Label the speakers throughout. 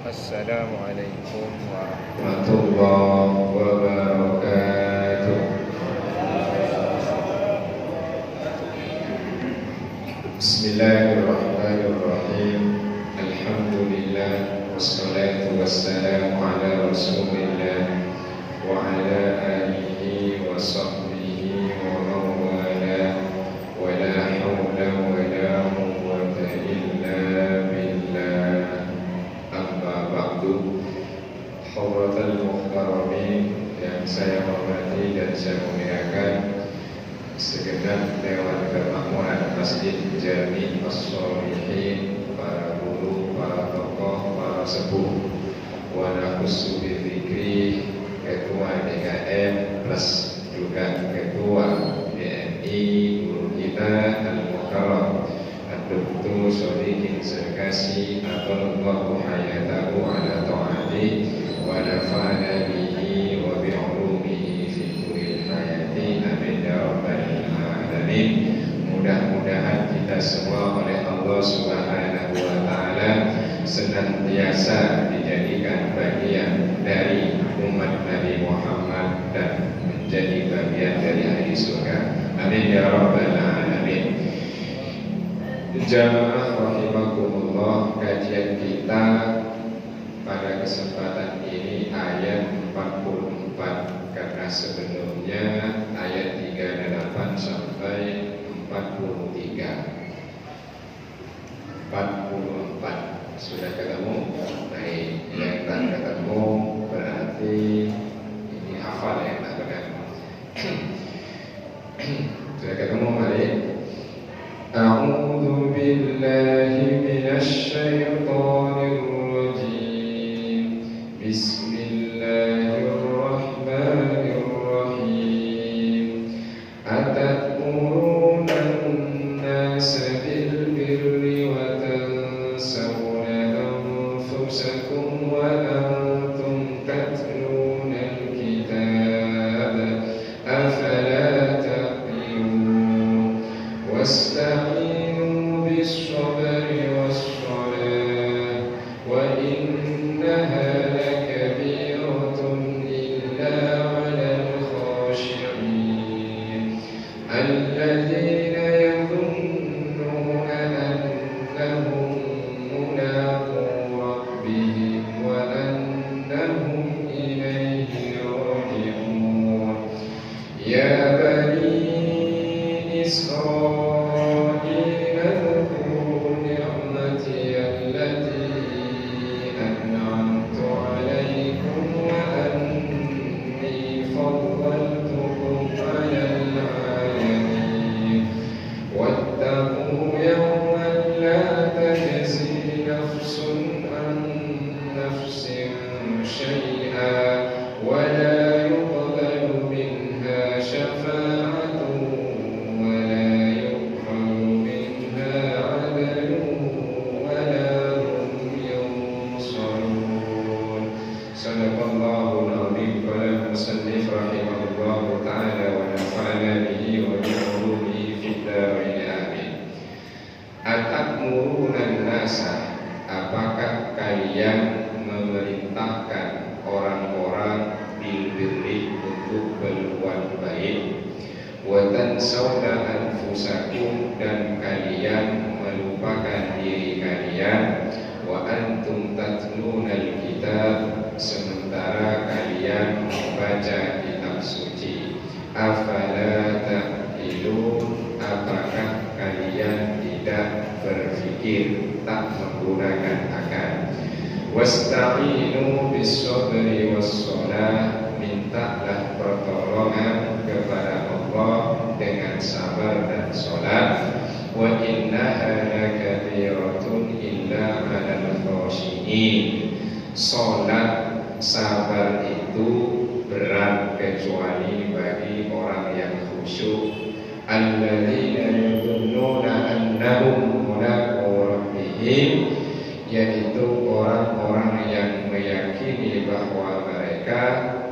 Speaker 1: Assalamualaikum
Speaker 2: warahmatullahi wabarakatuh. Bismillahirrahmanirrahim. Alhamdulillah wassalatu wassalamu ala Rasulillah wa ala alihi wa sahbihi wa mawala wa la hawla wa la quwwata illa billah. Amma ba'du. Hawratul muhtaramin yang saya hormati dan saya muliakan, segenap dewan kemakmuran Masjid Jami As-Sholihin, para guru, para tokoh, para sepuh, wa naqussu bi dzikri, ketua DKM plus juga ketua BNI, guru kita Al-Mukarram Dr. Shodikin Sarkasi Atallahu hayatahu ala ta'ati wa nafa'ana bihi wa bi'ulumihi fi kulli hayati, amin ya rabbal alamin. Mudah-mudahan kita semua oleh Allah Subhanahu wa ta'ala senantiasa dijadikan bagian dari umat Nabi Muhammad dan menjadi bagian dari ahli surga, amin ya rabbal alamin. Jamaah rahimakumullah, kajian kita pada kesempatan ini ayat 44, karena sebelumnya ayat 38 sampai 43. 44 sudah ketemu? Baik, yang tak ketemu berarti ini hafal ya, tak benar. Sudah ketemu, mari. A'udzu billahi minasy syaithanir rajim. Bismillahirrahmanirrahim. Atatmuruna an-nasa bil birri wa tansawna anfusakum wa antum tatluna al-kitab afala taqilun. Wasta'inu bis-sabri was-salah wa innaha lakabiratun illa 'alal khashi'in alladzina yadhunnuna annahum mulaqu rabbihim wa annahum ilayhi raji'un. Ya bani Israil اذكروا نعمتي التي أنعمت عليكم وأني فضلتكم على العالمين واتقوا يوما لا تجزي نفس عن نفس شيئا ولا يقبل منها شفاعة ولا يؤخذ منها عدل ولا هم ينصرون. صدق الله العظيم. قال المصنف رحمه الله تعالى ونفعنا به وبعلومه في الدارين آمين. Atakmurunan nasa, apakah kalian memerintahkan orang-orang bil birri, untuk berbuat baik, wa tansawna anfusakum, dan kalian melupakan diri kalian, wa antum tatluna al-kitab, sementara kalian membaca kitab suci. Afala ta'qilun, apakah kalian tidak berpikir, tak menggunakan akal. Wasta'inu bis-sabri was-salah, mintalah pertolongan kepada Allah dengan sabar dan salat. Wa innaha lakabiratun illa 'alal khashi'in, salat sabar itu berat kecuali bagi orang yang khusyuk. Alladzina yadhunnuna annahum mulaqu rabbihim, yaitu orang-orang yang meyakini bahwa mereka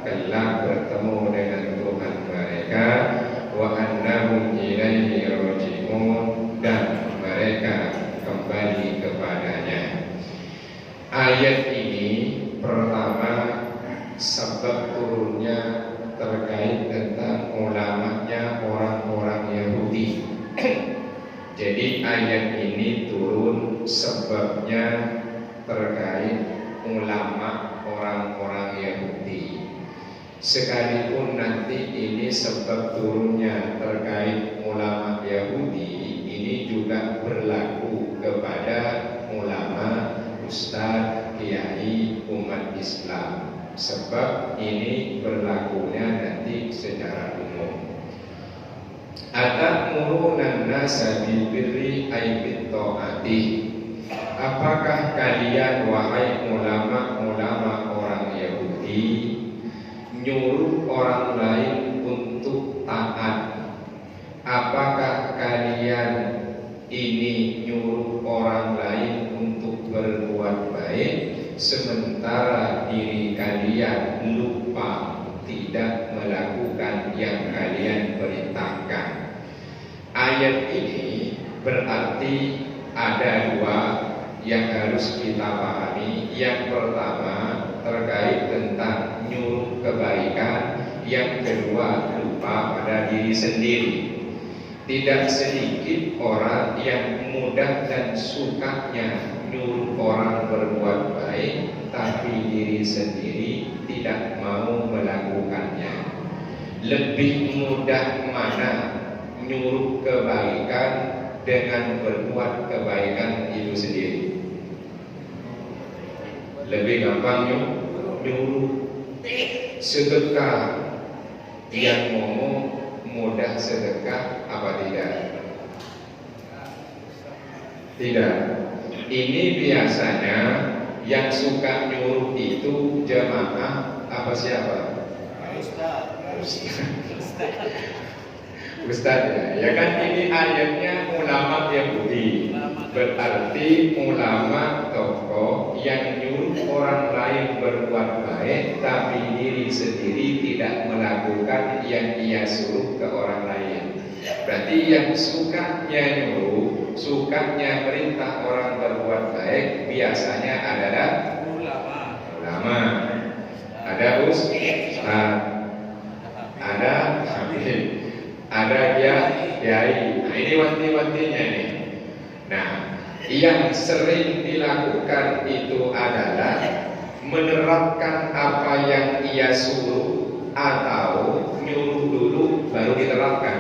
Speaker 2: kelak bertemu dengan Tuhan mereka, wa annahum ilaihi raji'un, dan mereka kembali kepadanya. Ayat ini Pertama, sebab turunnya terkait tentang ulamanya orang-orang Yahudi. Jadi ayat ini turun sebabnya terkait ulama orang-orang Yahudi. Sekalipun nanti ini sebab turunnya terkait ulama Yahudi, ini juga berlaku kepada ulama, ustadz, kiai, umat Islam. Sebab ini berlakunya nanti secara umum. Atamuruna nasa bil birri ay bit taati. Apakah kalian wahai ulama-ulama orang Yahudi nyuruh orang lain untuk taat? Apakah kalian ini nyuruh orang lain untuk berbuat baik sementara diri kalian lupa tidak melakukan yang kalian perintahkan? Ayat ini berarti ada dua yang harus kita pahami. Yang pertama terkait tentang nyuruh kebaikan, yang kedua lupa pada diri sendiri. Tidak sedikit orang yang mudah dan sukanya nyuruh orang berbuat baik, tapi diri sendiri tidak mau melakukannya. Lebih mudah mana nyuruh kebaikan dengan berbuat kebaikan itu sendiri? Lebih gampang nyuruh. Sedekah, yang ngomong mudah sedekah apa tidak? Tidak. Ini biasanya yang suka nyuruh itu jamaah apa siapa? Ustaz ya kan, ini ayatnya ulama Yahudi. Berarti ulama tokoh yang nyuruh orang lain berbuat baik, tapi diri sendiri tidak melakukan yang ia suruh ke orang lain. Berarti yang sukanya nyuruh, sukanya perintah orang berbuat baik biasanya adalah ulama. Ada ustaz, ada habib, ada kiai. Nah, ini wanti-wantinya nih. Nah, yang sering dilakukan itu adalah menerapkan apa yang ia suruh atau nyuruh dulu baru diterapkan.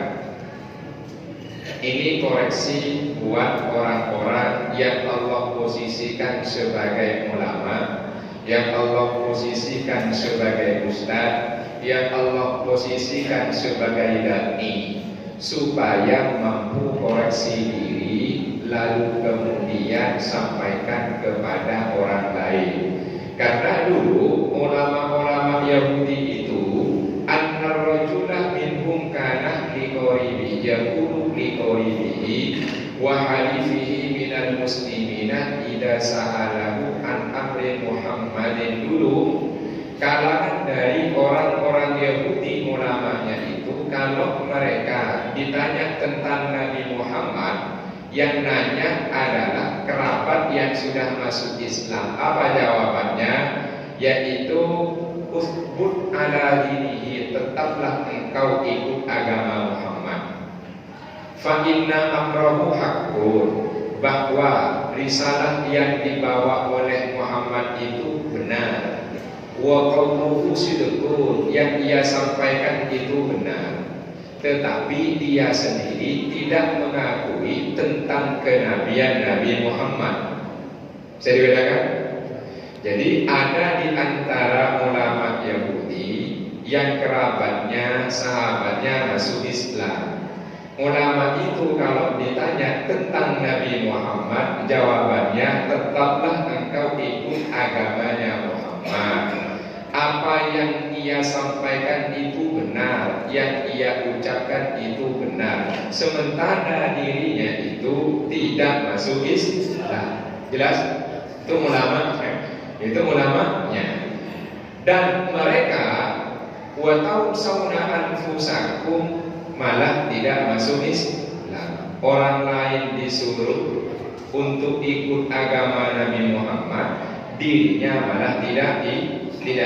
Speaker 2: Ini koreksi buat orang-orang yang Allah posisikan sebagai ulama, yang Allah posisikan sebagai ustaz, yang Allah posisikan sebagai dai, supaya mampu koreksi diri, lalu kemudian sampaikan kepada orang lain. Karena dulu ulama-ulama Yahudi itu annar rajulah minhum kana liqoribi yaqulu liqoribihi wa halifihi minal muslimina idza sa'alahu an amri Muhammadin. Dulu kalangan dari orang-orang Yahudi ulamanya itu, kalau mereka ditanya tentang Nabi Muhammad, yang nanya adalah kerabat yang sudah masuk Islam. Apa jawabannya? Yaitu usbut ala dinihi, tetaplah engkau ikut agama Muhammad. Fa inna amrahu haqqun, bahwa risalah yang dibawa oleh Muhammad itu benar. Wa qauluhu sidqun, yang ia sampaikan itu benar. Tetapi dia sendiri tidak mengakui tentang kenabian Nabi Muhammad. Bisa dibedakan? Jadi ada di antara ulama Yahudi yang kerabatnya, sahabatnya masuk Islam. Ulama itu kalau ditanya tentang Nabi Muhammad, jawabannya tetaplah engkau ikut agamanya Muhammad. Apa yang ia sampaikan itu benar, yang ia ucapkan itu benar, sementara dirinya itu tidak masuk Islam. Jelas? Itu ulamanya. Itu ulamanya. Dan mereka wa tausawna anfusakum, malah tidak masuk Islam. Orang lain disuruh untuk ikut agama Nabi Muhammad, dirinya malah tidak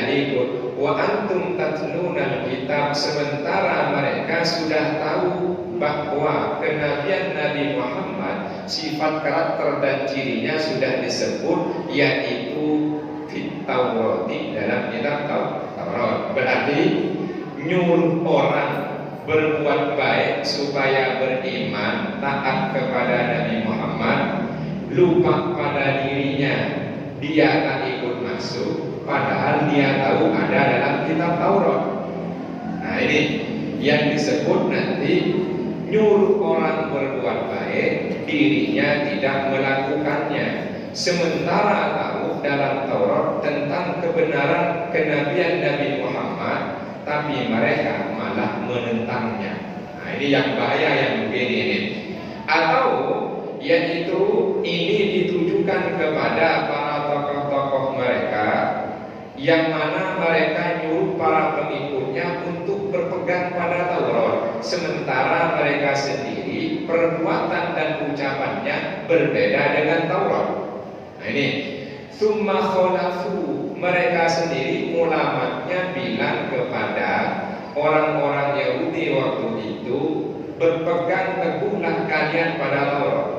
Speaker 2: ikut. Wa antum tatluna kitab, sementara mereka sudah tahu bahwa kenabian Nabi Muhammad, sifat karakter dan cirinya sudah disebut, yaitu fit Taurati, dalam kitab Taurat. Berarti nyuruh orang berbuat baik supaya beriman, taat kepada Nabi Muhammad, lupa pada dirinya, dia tak ikut masuk, padahal dia tahu ada dalam kitab Taurat. Nah, ini yang disebut nanti nyuruh orang berbuat baik, dirinya tidak melakukannya, sementara tahu dalam Taurat tentang kebenaran kenabian Nabi Muhammad, tapi mereka malah menentangnya. Nah, ini yang bahaya yang begini ini. Atau yaitu ini ditujukan kepada para tokoh-tokoh mereka, yang mana mereka nyuruh para pengikutnya untuk berpegang pada Taurat, sementara mereka sendiri perbuatan dan ucapannya berbeda dengan Taurat. Nah, ini summa khalafu, mereka sendiri ulamanya bilang kepada orang-orang Yahudi waktu itu, berpegang teguhlah kalian pada Taurat.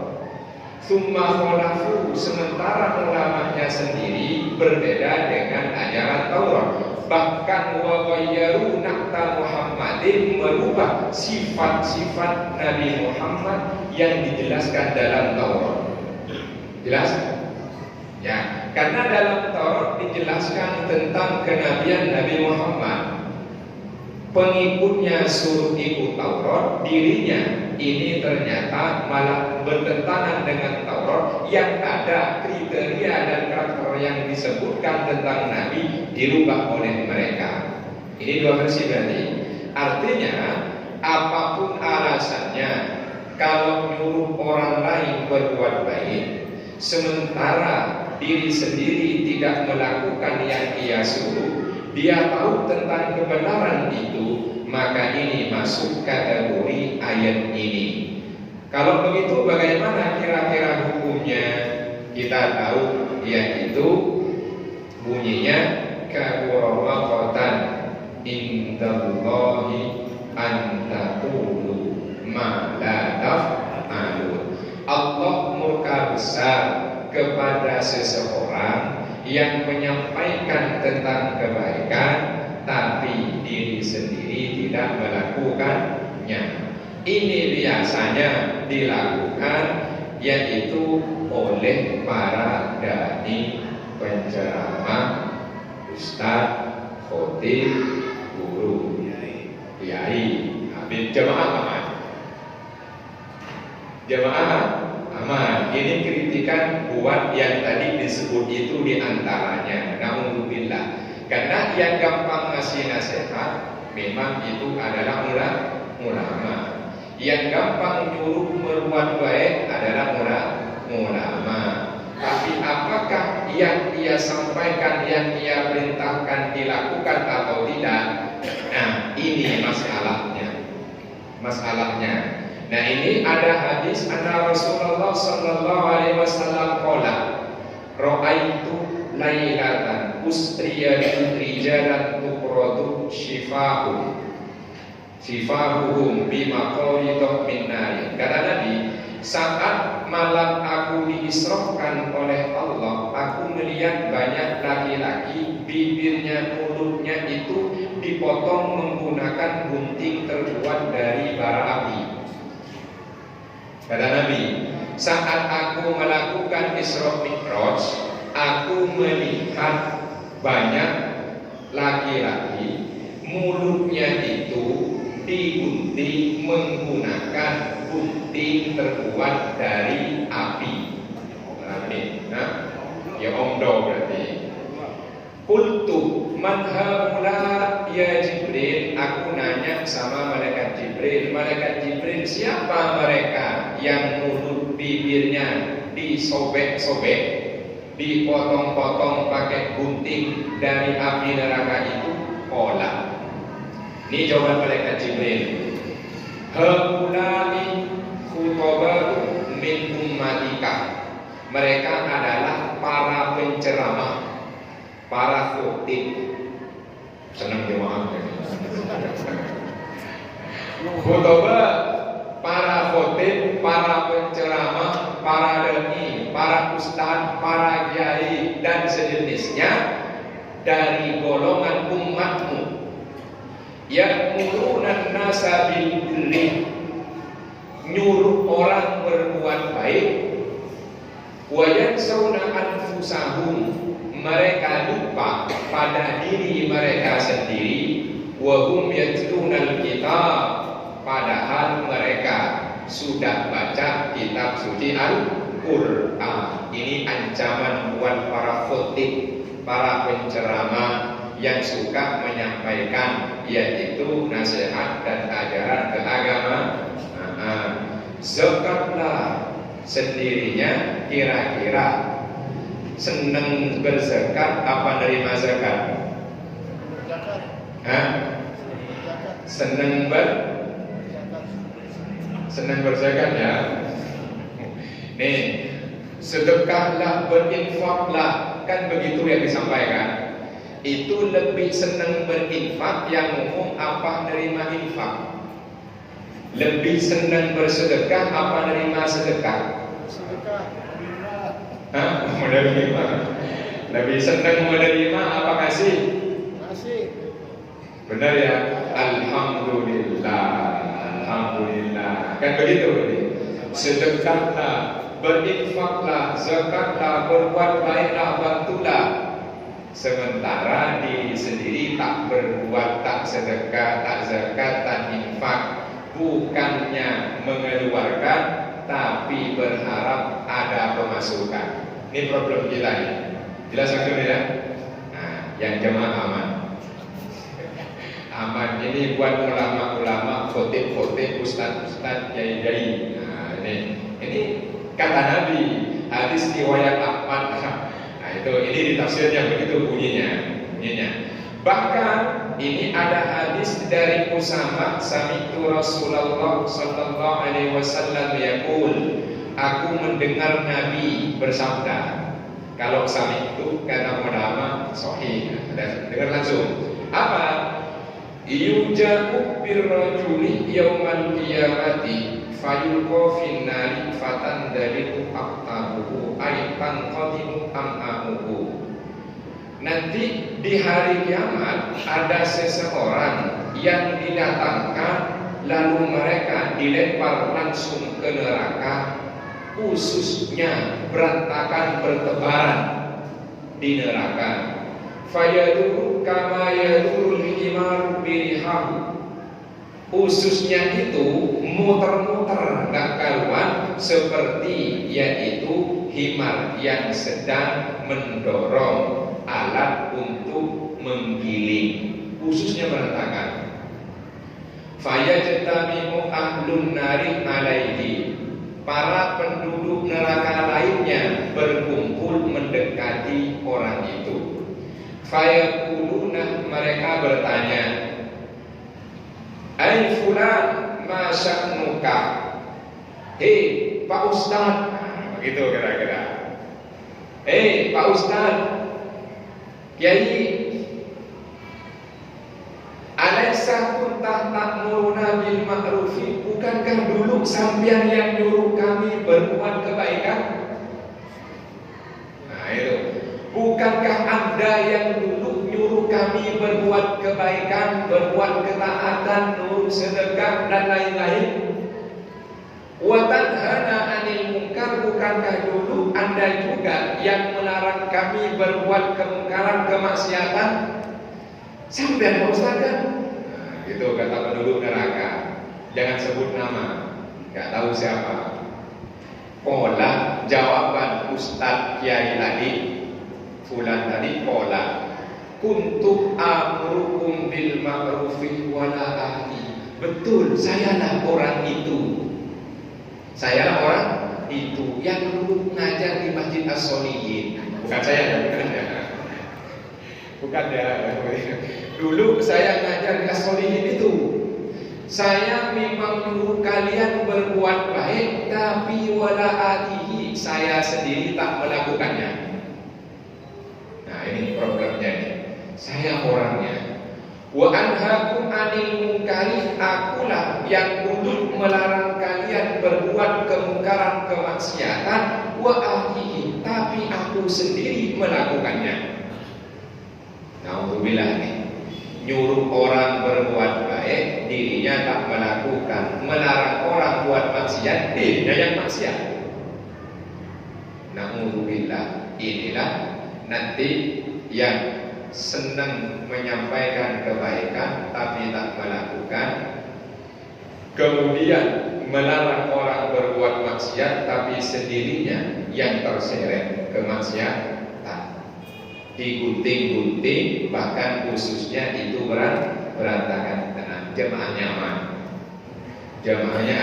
Speaker 2: Summa khalafu, sementara ulamanya sendiri berbeda dengan ajaran Taurat. Bahkan wa ghayyaru naqta Muhammadin, merubah sifat-sifat Nabi Muhammad yang dijelaskan dalam Taurat. Jelas? Ya, karena dalam Taurat dijelaskan tentang kenabian Nabi Muhammad. Pengikutnya suruh ikut Taurat, dirinya ini ternyata malah bertentangan dengan Taurat yang ada kriteria dan karakter yang disebutkan tentang Nabi dirubah oleh mereka. Ini dua versi berarti. Artinya apapun alasannya, kalau nyuruh orang lain berbuat baik, sementara diri sendiri tidak melakukan yang ia suruh, dia tahu tentang kebenaran itu, maka ini masuk kategori ayat ini. Kalau begitu bagaimana kira-kira hukumnya? Kita tahu yaitu bunyinya kabura indallahi an taqulu ma la taf'alun. Allah murka besar kepada seseorang yang menyampaikan tentang kebaikan tapi diri sendiri tidak melakukannya. Ini biasanya dilakukan yaitu oleh para dai, penceramah, ustaz, khotib, guru, kiai, habib, jamaah aman. Jamaah aman. Ini kritikan buat yang tadi disebut itu diantaranya. Na'udzubillah. Karena yang gampang ngasih nasihat memang itu adalah ulama. Yang gampang nyuruh berbuat baik adalah ulama. Tapi apakah yang dia sampaikan, yang dia perintahkan dilakukan atau tidak? Nah, ini masalahnya. Nah, ini ada hadis anna Rasulullah sallallahu alaihi wasallam qala ra'aitu lailatan usriya rijalan tuqradu shifahuhum bimaqaridh min nar. Kata Nabi, saat malam aku diisrohkan oleh Allah, aku melihat banyak laki-laki, bibirnya, mulutnya itu dipotong menggunakan gunting terbuat dari bara api. Kata Nabi, saat aku melakukan Isra Mi'raj, aku melihat banyak laki-laki, mulutnya itu digunting menggunakan gunting terbuat dari api. Nah, ya omdo berarti. Qultu man haula ya Jibril, aku nanya sama malaikat Jibril, malaikat Jibril, siapa mereka yang mulut bibirnya disobek-sobek, dipotong-potong pakai gunting dari api neraka itu? Qala, ini jawaban malaikat Jibril, haulai khutobatu min ummatika, mereka adalah para penceramah, para khotib. Senang jemaah. Khutbah para khotib, para penceramah, para dai, para ustaz, para kiai dan sejenisnya dari golongan umatmu. Ya'muruna an-nasa bil birri, nyuruh orang berbuat baik, wa yansawna anfusahum, mereka lupa pada diri mereka sendiri, wa hum yatlunal kitab, padahal mereka sudah baca kitab suci Al-Qur'an. Ini ancaman buat para khotib, para penceramah yang suka menyampaikan yaitu nasihat dan ajaran keagamaan. Zakatlah sendirinya kira-kira senang berzakat apa nerima zakat? Senang berzakat ya. Nih, sedekahlah, berinfaklah, kan begitu yang disampaikan. Itu lebih senang berinfak yang umum apa nerima infak? Lebih senang bersedekah apa nerima sedekah?
Speaker 1: Sedekah.
Speaker 2: Menerima. Lebih senang menerima apa kasih?
Speaker 1: Kasih.
Speaker 2: Benar ya? Alhamdulillah. Alhamdulillah. Kan begitu ini. Sedekahlah, berinfaklah, zakatlah, berbuat baiklah, bantulah. Sementara diri sendiri tak berbuat, tak sedekah, tak zakat, tak infak, bukannya mengeluarkan, tapi berharap ada pemasukan. Ini problem kita nih. Jelas maksudnya ya? Nah, yang jemaah aman. Aman ini buat ulama-ulama, khotib-khotib, ustaz-ustaz, kiai-kiai. Nah, ini kata Nabi, hadis riwayat Ahmad. Nah, ini ditafsirnya begitu bunyinya. Bahkan ini ada hadis dari Usamah, sami'tu Rasulullah sallallahu alaihi wasallam yaqul, aku mendengar Nabi bersabda. Kalau sami'tu kata ulama sahih, dengar langsung. Apa? Yuja'u birrajuli yaumal qiyamati fayulqa fin nari fatandaliku aqtabuhu aitan qadimu am'amuhu. Nanti di hari kiamat ada seseorang yang didatangkan, lalu mereka dilempar langsung ke neraka, ususnya berantakan bertebaran di neraka. Fayaduru kama yadurul himaru birihahu, ususnya itu muter-muter gak karuan seperti yaitu himar yang sedang mendorong alat untuk menggiling, ususnya berantakan. Fayajtami'u ahlun nari alaihi, para penduduk neraka lainnya berkumpul mendekati orang itu. Fayaquluna, mereka bertanya, ai fulan ma sya'nuka, hei Pak Ustaz, begitu kira-kira. Hei Pak Ustaz, Kiai, alaysa kunta ta'muruna bil ma'rufi, bukankah dulu sampean yang nyuruh kami berbuat kebaikan? Nah itu, bukankah Anda yang dulu nyuruh kami berbuat kebaikan, berbuat ketaatan, nurut sedekah dan lain-lain? Wa tanhana 'anil munkar, bukankah dulu Anda juga yang melarang kami berbuat kemungkaran, kemaksiatan? Sampai Pak Ustaz kan? Nah, gitu kata penduduk neraka. Jangan sebut nama, nggak tahu siapa. Pola jawaban Ustaz Kiai tadi, fulan tadi, pola kuntu amrukum bil ma'rufi wala ahli. Betul, sayalah orang itu. Saya orang itu yang dulu ngajar di Masjid As-Solihin. Bukan saya, bukan ya. Dulu saya ngajar di As-Solihin itu. Saya memang menyuruh kalian berbuat baik, tapi wala atihi, saya sendiri tak melakukannya. Nah ini problemnya nih. Saya orangnya. Wa anhaakum 'anil munkari, akulah yang dulu melarang kalian berbuat kemungkaran, kemaksiatan, wa ahlihi, tapi aku sendiri melakukannya. Nauzubillah nih. Nyuruh orang berbuat baik, dirinya tak melakukan. Melarang orang buat maksiat, dirinya yang maksiat. Nauzubillah. Inilah nanti yang senang menyampaikan kebaikan tapi tak melakukan, kemudian melarang orang berbuat maksiat tapi sendirinya yang terseret ke maksiatan, digunting-gunting, bahkan khususnya itu berantakan. Tenang, jemaahnya aman, jemaahnya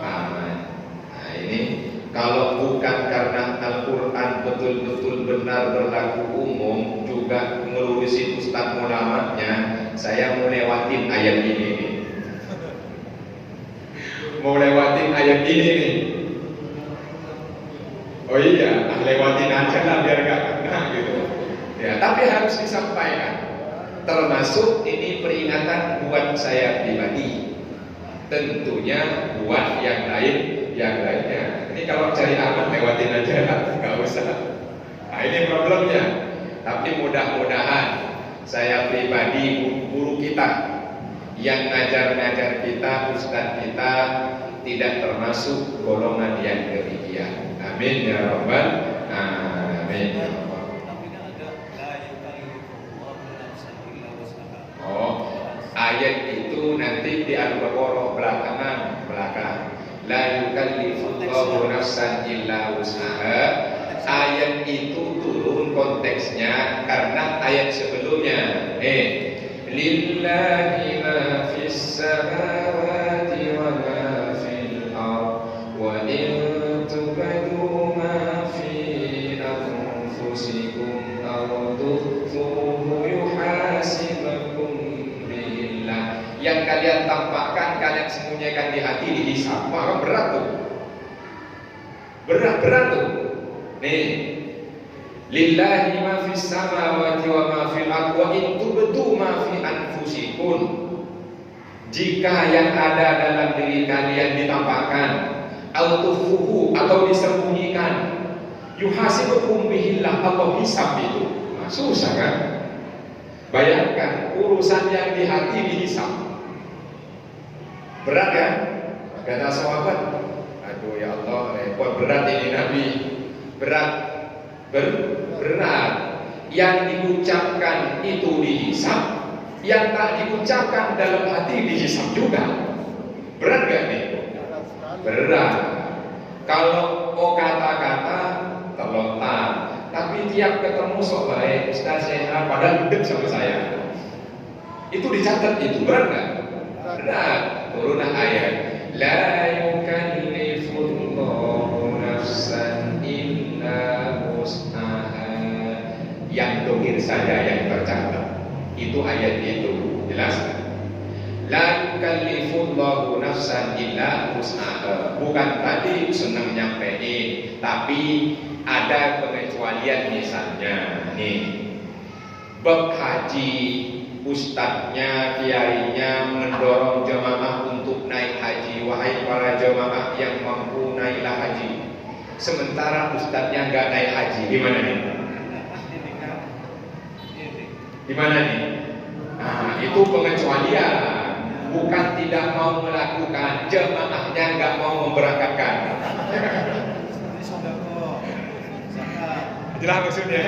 Speaker 2: aman. Nah ini kalau bukan karena Al-Quran betul-betul benar berlaku umum, juga ngelurusin Ustadz Muhammadnya, saya mau lewatin ayat ini nih. Mau lewatin ayat ini nih. Oh iya, lewatin aja lah biar gak kena gitu. Ya, tapi harus disampaikan. Termasuk ini peringatan buat saya pribadi. Tentunya buat yang lainnya. Ini kalau cari aman lewatin aja lah, nggak usah. Nah ini problemnya. Tapi mudah-mudahan saya pribadi, guru-guru kita yang ngajar-ngajar kita, ustadz kita tidak termasuk golongan yang demikian. Amin ya rabbal alamin. Oh, ayat itu nanti di Al-Baqarah belakang. La yukallifullahu nafsan illa wus'aha. Ayat itu turun konteksnya karena ayat sebelumnya. Lillahi ma fis samawati wa ma fil ardh wa in tubdu ma fi anfusikum aw tukhfuhu yuhasibukum billah. Yang kalian tampakkan, kalian sembunyikan di hati, dihisab. Maka berat tuh. Berat tuh. Nih, lillahi ma fis samawati wa ma fil ardh wa in tubdu ma fi anfusikum. Jika yang ada dalam diri kalian ditampakkan, au tukhfuhu, atau disembunyikan, yuhasibukum bihillah, Allah hisab itu. Nah, susah kan? Bayangkan urusan yang di hati dihisab. Berat kan? Kata sahabat, aduh ya Allah, repot, berat ini Nabi. Berat. Yang diucapkan itu dihisab, yang tak diucapkan dalam hati dihisab juga. Berat gak nih? Berat. Kalau kata-kata terlontar, tapi tiap ketemu sok baik, Ustaz sehat, padahal gede sama saya. Itu dicatat, itu berat gak? Berat. Turunlah ayat, la yukallifullahu nafsan illa wus'aha. Yang dohir saja yang tercatat. Itu ayat itu, jelas? La yukallifullahu nafsan illa wus'aha. Bukan tadi senang nyampein, tapi ada pengecualian. Misalnya nih, bab haji, ustadznya, kiainya mendorong jemaah untuk naik haji. Wahai para jemaah yang mampu naiklah haji. Sementara ustadznya nggak naik haji, gimana nih? Gimana nih? Nah, itu pengecualian. Bukan tidak mau melakukan, jemaahnya nggak mau memberangkatkan. Jelas maksudnya?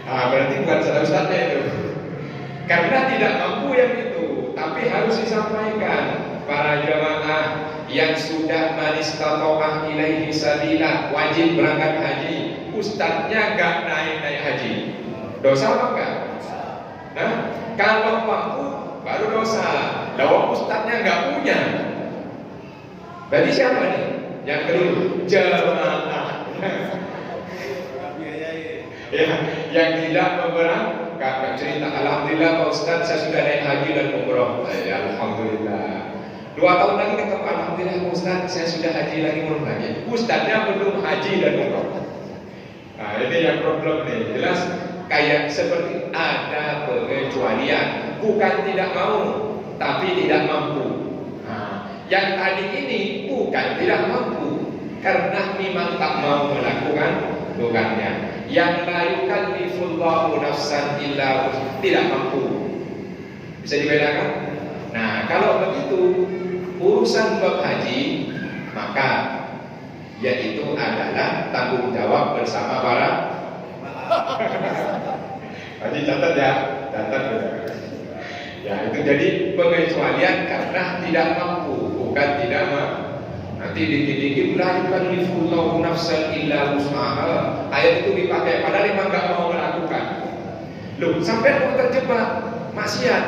Speaker 2: Nah, berarti bukan salah ustadznya itu. Karena tidak mampu yang itu, tapi harus disampaikan. Para jamaah yang sudah manistato'ah ilaihi sabila, wajib berangkat haji, ustadznya gak naik haji, dosa apa enggak? Nah, kalau mampu baru dosa. Lalu ustadznya gak punya, berarti siapa nih? Yang keliru, jamaah. Ya, yang tidak memberangkat cerita, alhamdulillah Pak Ustaz, saya sudah naik haji dan umroh. Ya, alhamdulillah. 2 tahun lagi ketemu, alhamdulillah Pak Ustaz, saya sudah haji lagi umroh lagi. Ustaznya belum haji dan umroh. Nah, ini yang problem nih. Jelas kayak seperti ada pengecualian, bukan tidak mau, tapi tidak mampu. Nah, yang tadi ini bukan tidak mampu, karena memang tak mau melakukan tugasnya. Yang la yukallifullahu nafsan illa tidak mampu. Bisa dibedakan? Nah, kalau begitu urusan bab haji, maka yaitu adalah tanggung jawab bersama para haji. Catat ya, catat ya. Itu jadi pengecualian karena tidak mampu, bukan tidak mampu. Nanti dikit-dikit la yukallifullahu nafsan illa wus'aha. Ayat itu dipakai padahal memang nggak mau melakukan. Loh, sampai mau terjebak maksiat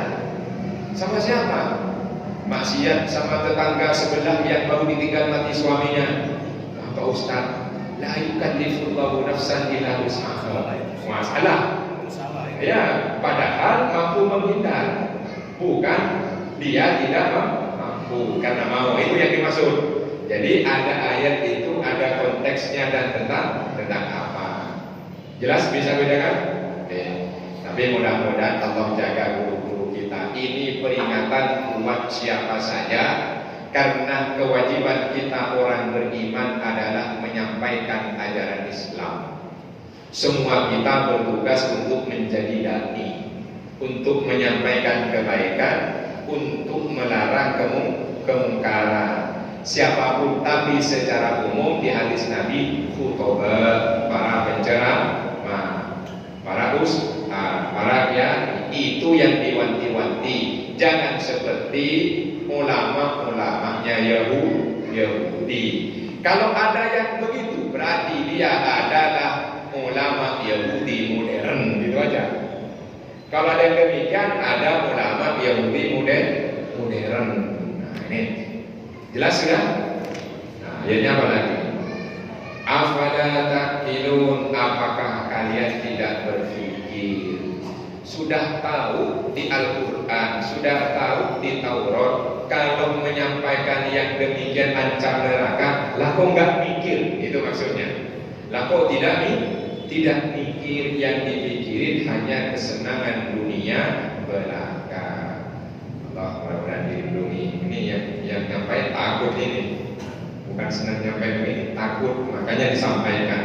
Speaker 2: sama siapa? Maksiat sama tetangga sebelah yang baru ditinggal mati suaminya. Pak Ustaz, la yukallifullahu nafsan illa wus'aha. Masalah. Ya, padahal mampu menghindar. Bukan dia tidak mampu karena mau. Itu yang dimaksud. Jadi ada ayat itu, ada konteksnya dan tentang apa. Jelas bisa bedakan? Tapi mudah-mudahan Allah jaga guru-guru kita. Ini peringatan buat siapa saja, karena kewajiban kita orang beriman adalah menyampaikan ajaran Islam. Semua kita bertugas untuk menjadi dai, untuk menyampaikan kebaikan, untuk melarang kemungkaran. Siapapun, tapi secara umum di hadis Nabi, khutbah, para penceramah, para ya, itu yang diwanti-wanti. Jangan seperti ulama-ulamanya Yahudi. Kalau ada yang begitu, berarti dia adalah ulama Yahudi modern, gitu aja. Kalau ada yang demikian, ada ulama Yahudi modern. Nah, ini jelas sudah? Nah, ayatnya apa lagi? Afala taqilun, apakah kalian tidak berpikir? Sudah tahu di Al-Quran, sudah tahu di Taurat, kalau menyampaikan yang demikian ancam neraka, lah kok nggak mikir? Itu maksudnya. Lah kok tidak mikir, yang dipikirin hanya kesenangan dunia belaka. Allah mudah-mudahan dilindungi. Ini yang nyampai takut ini, bukan senang nyampai ini, takut, makanya disampaikan.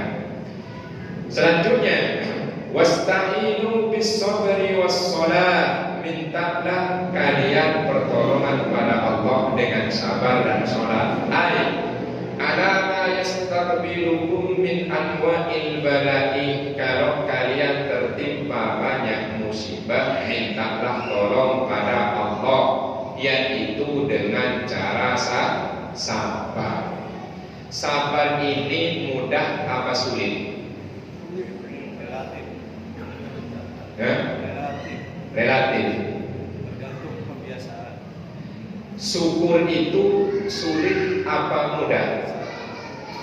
Speaker 2: Selanjutnya, wasta'inu bis-sabri was-shalah, mintalah kalian pertolongan kepada Allah dengan sabar dan sholat. Ala ma yastaqbilukum min anwa'il bala'i, kalau kalian tertimpa banyak musibah, mintalah tolong pada Allah, yaitu dengan cara sabar. Sabar ini mudah apa sulit? Relatif.
Speaker 1: Tergantung kebiasaan.
Speaker 2: Syukur itu sulit apa mudah?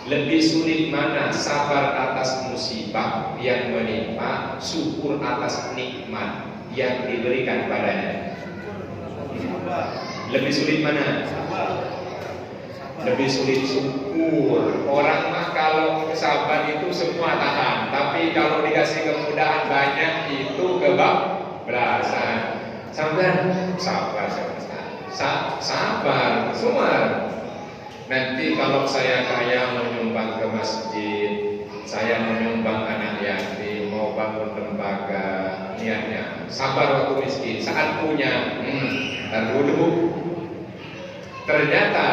Speaker 2: Lebih sulit mana? Sabar atas musibah yang menimpa, syukur atas nikmat yang diberikan padanya. Lebih sulit mana? Lebih sulit syukur. Orang mah kalau sabar itu semua tahan, tapi kalau dikasih kemudahan banyak itu kebablasan. Sabar semua. Nanti kalau saya kaya menyumbang ke masjid, saya menyumbang anak yatim, mau bangun lembaga, niatnya sabar waktu miskin. Saat punya, ntar dulu. Ternyata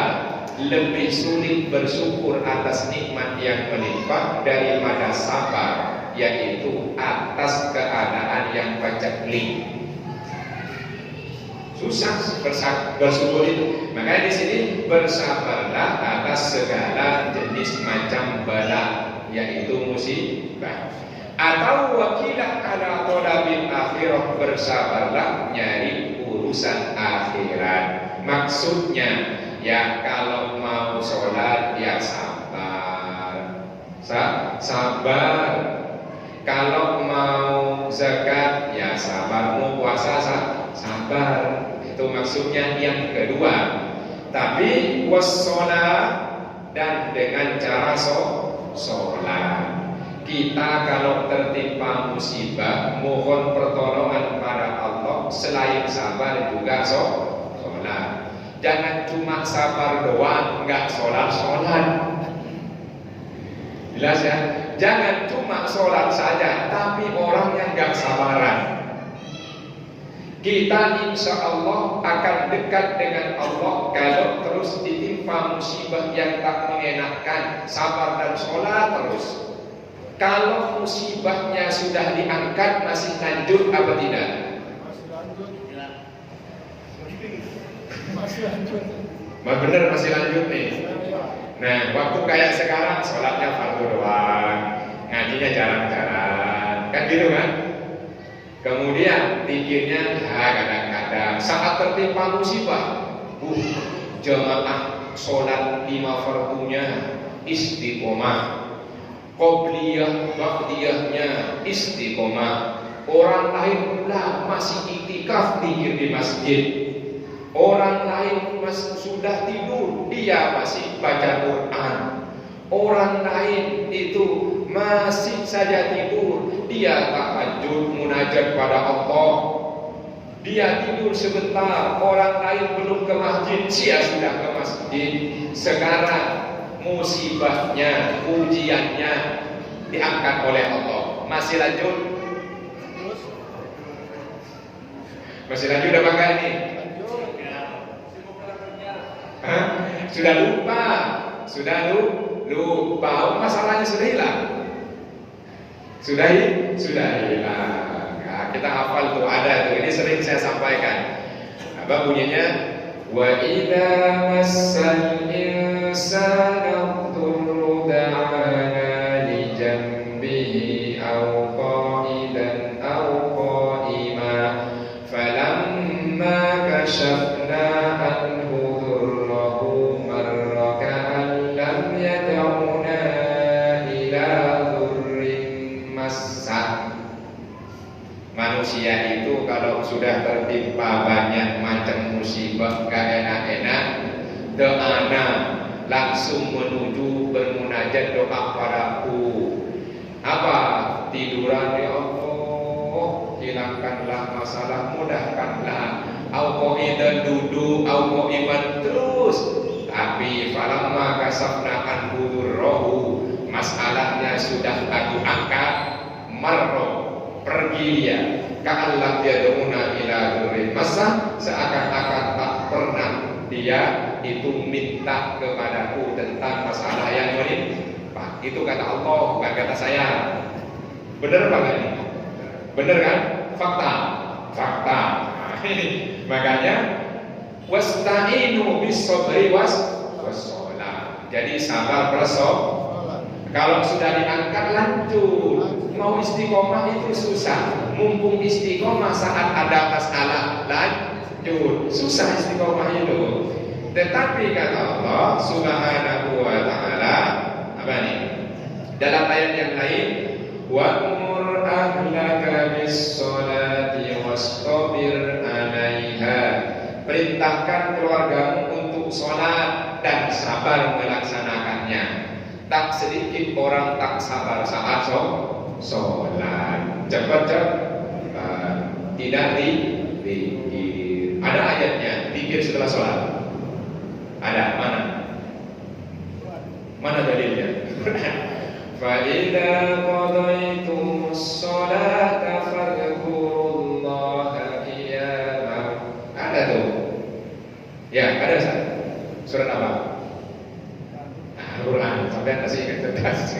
Speaker 2: lebih sulit bersyukur atas nikmat yang menimpa daripada sabar, yaitu atas keadaan yang paceklik. Susah bersyukur itu. Makanya di sini bersabarlah atas segala jenis macam bala, yaitu musibah. Atau wakilah ala thalabil akhirah, bersabarlah nyari urusan akhirat. Maksudnya ya, kalau mau sholat ya sabar, sabar. Kalau mau zakat ya sabar, mau puasa sabar. Itu maksudnya yang kedua. Tapi wassalah, dan dengan cara sholat. kita kalau tertimpa musibah mohon pertolongan pada Allah, selain sabar juga sholat. Jangan cuma sabar doang, nggak sholat. Jelas ya? Jangan cuma sholat saja, tapi orang yang nggak sabaran. Kita insya Allah akan dekat dengan Allah kalau terus ditimpa musibah yang tak mengenakan, sabar dan sholat terus. Kalau musibahnya sudah diangkat, masih lanjut apa tidak?
Speaker 3: Masih lanjut.
Speaker 2: Bener masih lanjut nih. Nah, waktu kayak sekarang sholatnya fardu doang, ngajinya jarang-jarang, kan gitu kan? Kemudian pikirnya kadang-kadang saat tertimpa musibah, jamaah sholat 5 fardunya istiqomah, qobliyah ba'diyahnya istiqomah. Orang lain pula masih iktikaf dikir di masjid. Orang lain sudah tidur, dia masih baca Quran. Orang lain itu masih saja tidur, dia tahajud munajat pada Allah. Dia tidur sebentar, orang lain belum ke masjid, dia sudah ke masjid. Sekarang musibahnya, ujiannya diangkat oleh Allah. Masih lanjut? Masih lanjut apa enggak ini? Hah? Sudah lupa? Sudah lupa? Oh, masalahnya sudah hilang? Sudah hilang. Nah, kita hafal tuh, ada tuh. Ini sering saya sampaikan. Apa bunyinya? Wa idza massal insana dhurru da'ana li janbihi aw qa'idan aw qa'ima falamma kashafna anhu dhurrahu marra ka'an lam yad'una ila dhurrin massa. Manusia itu kalau sudah tertimpa banyak macam musibah gak enak-enak, doana langsung menuju bermunajat doa padaku. Apa? Tiduran, ya Allah, hilangkanlah masalah, mudahkanlah. Au qaidan duduk, au qaiman terus. Tapi falamma kasafna anhu dhurrahu, masalahnya sudah aku angkat, marro pergi dia, ka'allam yad'una ila dhurrin massa, seakan-akan tak pernah dia itu minta kepadaku tentang masalah yang menimpa. Itu kata Allah, bukan kata saya. Benar apa ini? Benar kan? Fakta. Makanya wasta'inu bis sabri was shalah. Jadi sabar bersolat. Kalau sudah diangkat lanjut. Mau istiqomah itu susah. Mumpung istiqomah saat ada masalah lanjut. Susah istiqomah itu. Tetapi kata Allah Subhanahu wa ta'ala, apa nih? Dalam ayat yang lain, wa'mur ahlaka bis-sholati wastabir 'alaiha. Perintahkan keluargamu untuk sholat dan sabar melaksanakannya. Tak sedikit orang tak sabar saat sholat. Cepat, tidak dipikir. Ada ayatnya, pikir setelah sholat. Ada, mana dalilnya? Fa idza qadaytumus sholata fadhkurullaha qiyaman. Ada tuh. Ya, ada Ustaz. Surat apa? Al-Quran. Sampai masih ingat tegas.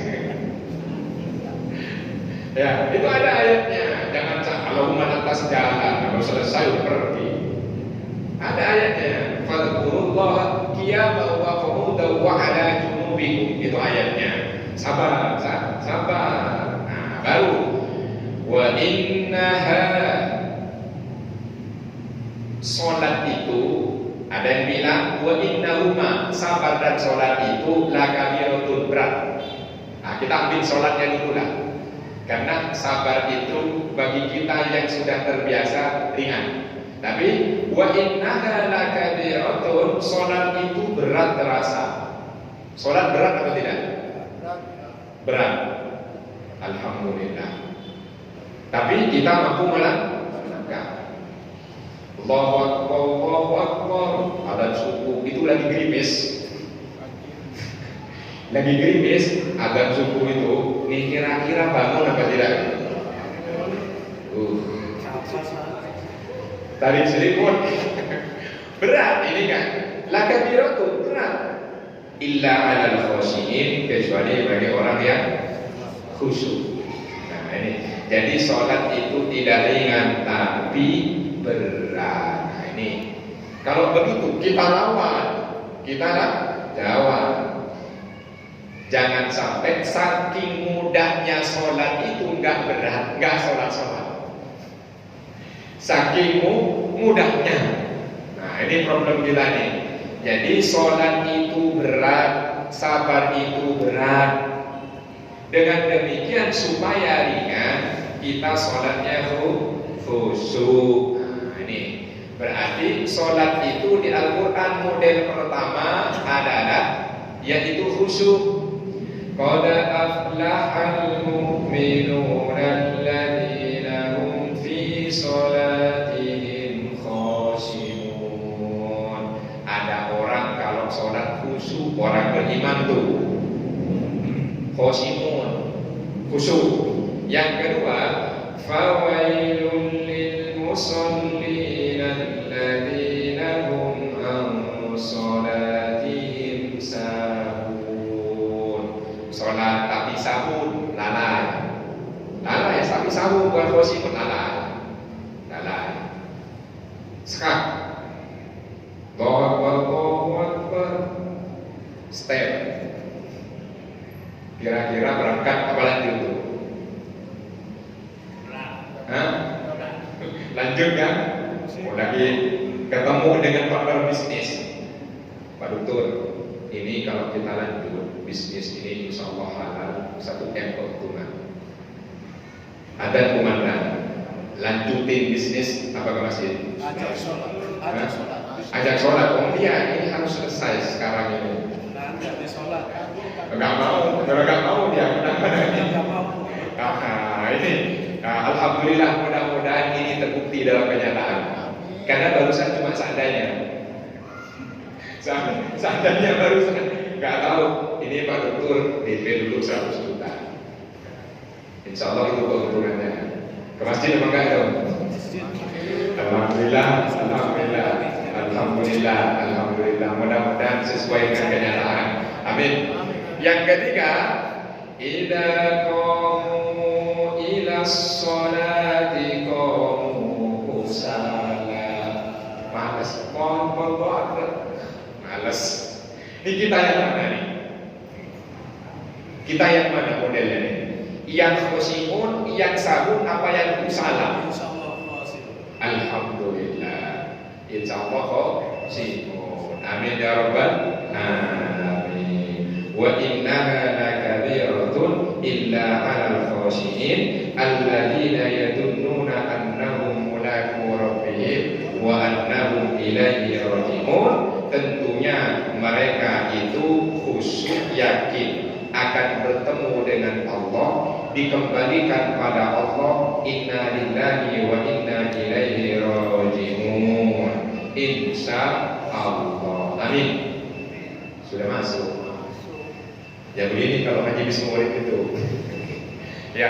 Speaker 2: Ya, itu ada ayatnya. Jangan kalau umat atas jalan, kalau selesai pergi. Ada ayatnya. Fadhkurullaha qiyaman wa qu'udan wa 'ala junubikum. Itu ayatnya. Sabar. Nah, baru wa innaha, salat itu ada yang bilang wa innahuma, sabar dan salat itu lakabiratun, berat. Nah, kita ambil salatnya dulu lah. Karena sabar itu bagi kita yang sudah terbiasa ringan. Tapi wa innaha lakabiratun, salat itu berat terasa. Salat berat apa tidak? Berat. Alhamdulillah. Tapi kita mampu melangkah. Allahu Akbar, Allahu Akbar. Adzan subuh itu lagi gerimis. Lagi gerimis, adzan subuh itu, nih kira-kira bangun apa tidak? Tarik selimut. Berat ini kan. Lakabiratu berat. Illa 'alal khashiin, kecuali bagi orang yang khusyuk. Nah ini, jadi sholat itu tidak ringan tapi berat. Nah ini, kalau begitu kita lawan, kita lawan. Jangan sampai saking mudahnya sholat itu nggak berat, nggak sholat. Saking mudahnya. Nah ini problem kita nih. Jadi sholat itu berat, sabar itu berat. Dengan demikian supaya ringan, kita sholatnya khusyuk. Nah ini berarti sholat itu di Al-Quran model pertama adalah yaitu khusyuk. Qad aflahal mu'minuna alladzina hum fi sholatihim khashi'un. Ada orang kalau sholat khusyuk, orang beriman tuh khashi'un, khusyuk. Yang kedua, fawailul lil musallin alladzina hum an sholatihim sahun. Sholat tapi sahun, lalai tapi sahun bukan khashi'un, lalai. Sekarang Allahu Akbar, step. Kira-kira berangkat apa lanjut tuh? Lanjut kan? Mau lagi ketemu dengan partner bisnis. Pak Dokter, ini kalau kita lanjut bisnis ini insya Allah halal 1 M keuntungan. Ada komandan lanjutin bisnis apa ke masjid? Ajak sholat. Oh iya, ini harus selesai sekarang ini. Enggak mau dia. Ini alhamdulillah, mudah-mudahan ini terbukti dalam kenyataan. Karena barusan cuma seandainya barusan nggak tahu ini Pak Dokter DP dulu 100 juta. Insya Allah itu keuntungannya. Ke masjid apa enggak dong? Alhamdulillah. Mudah-mudahan sesuai dengan kenyataan. Amin. Yang ketiga, idza qamu ila sholati qamu kusala. Males. Ini kita yang mana nih? Kita yang mana modelnya nih? Yang khashi'un, yang sahun, apa yang kusala? Alhamdulillah. Insyaallah khashi'un. Amin ya rabbal alamin. Wa innaha lakabiratun illa 'alal khashi'in alladzina yadunnuna annahum mulaqu rabbihim wa annahum ilaihi raji'un. Tentunya mereka itu khusyuk, yakin akan bertemu dengan Allah, dikembalikan pada Allah. Inna lillahi wa inna ilaihi raji'un. Insya Allah. Amin. Sudah masuk. Ya begini kalau haji bisa murid itu. Ya,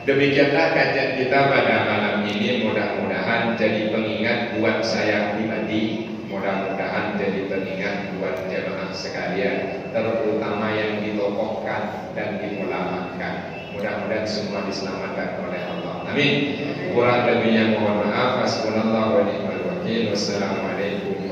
Speaker 2: demikianlah kajian kita pada malam ini. Mudah-mudahan jadi pengingat buat saya pribadi. Mudah-mudahan jadi pengingat buat jemaah sekalian, terutama yang ditokohkan dan dimulamakan. Mudah-mudahan semua diselamatkan oleh Allah. Amin. Kurang lebihnya mohon maaf. Hasbunallahu wa ni'mal wakil. Wassalamualaikum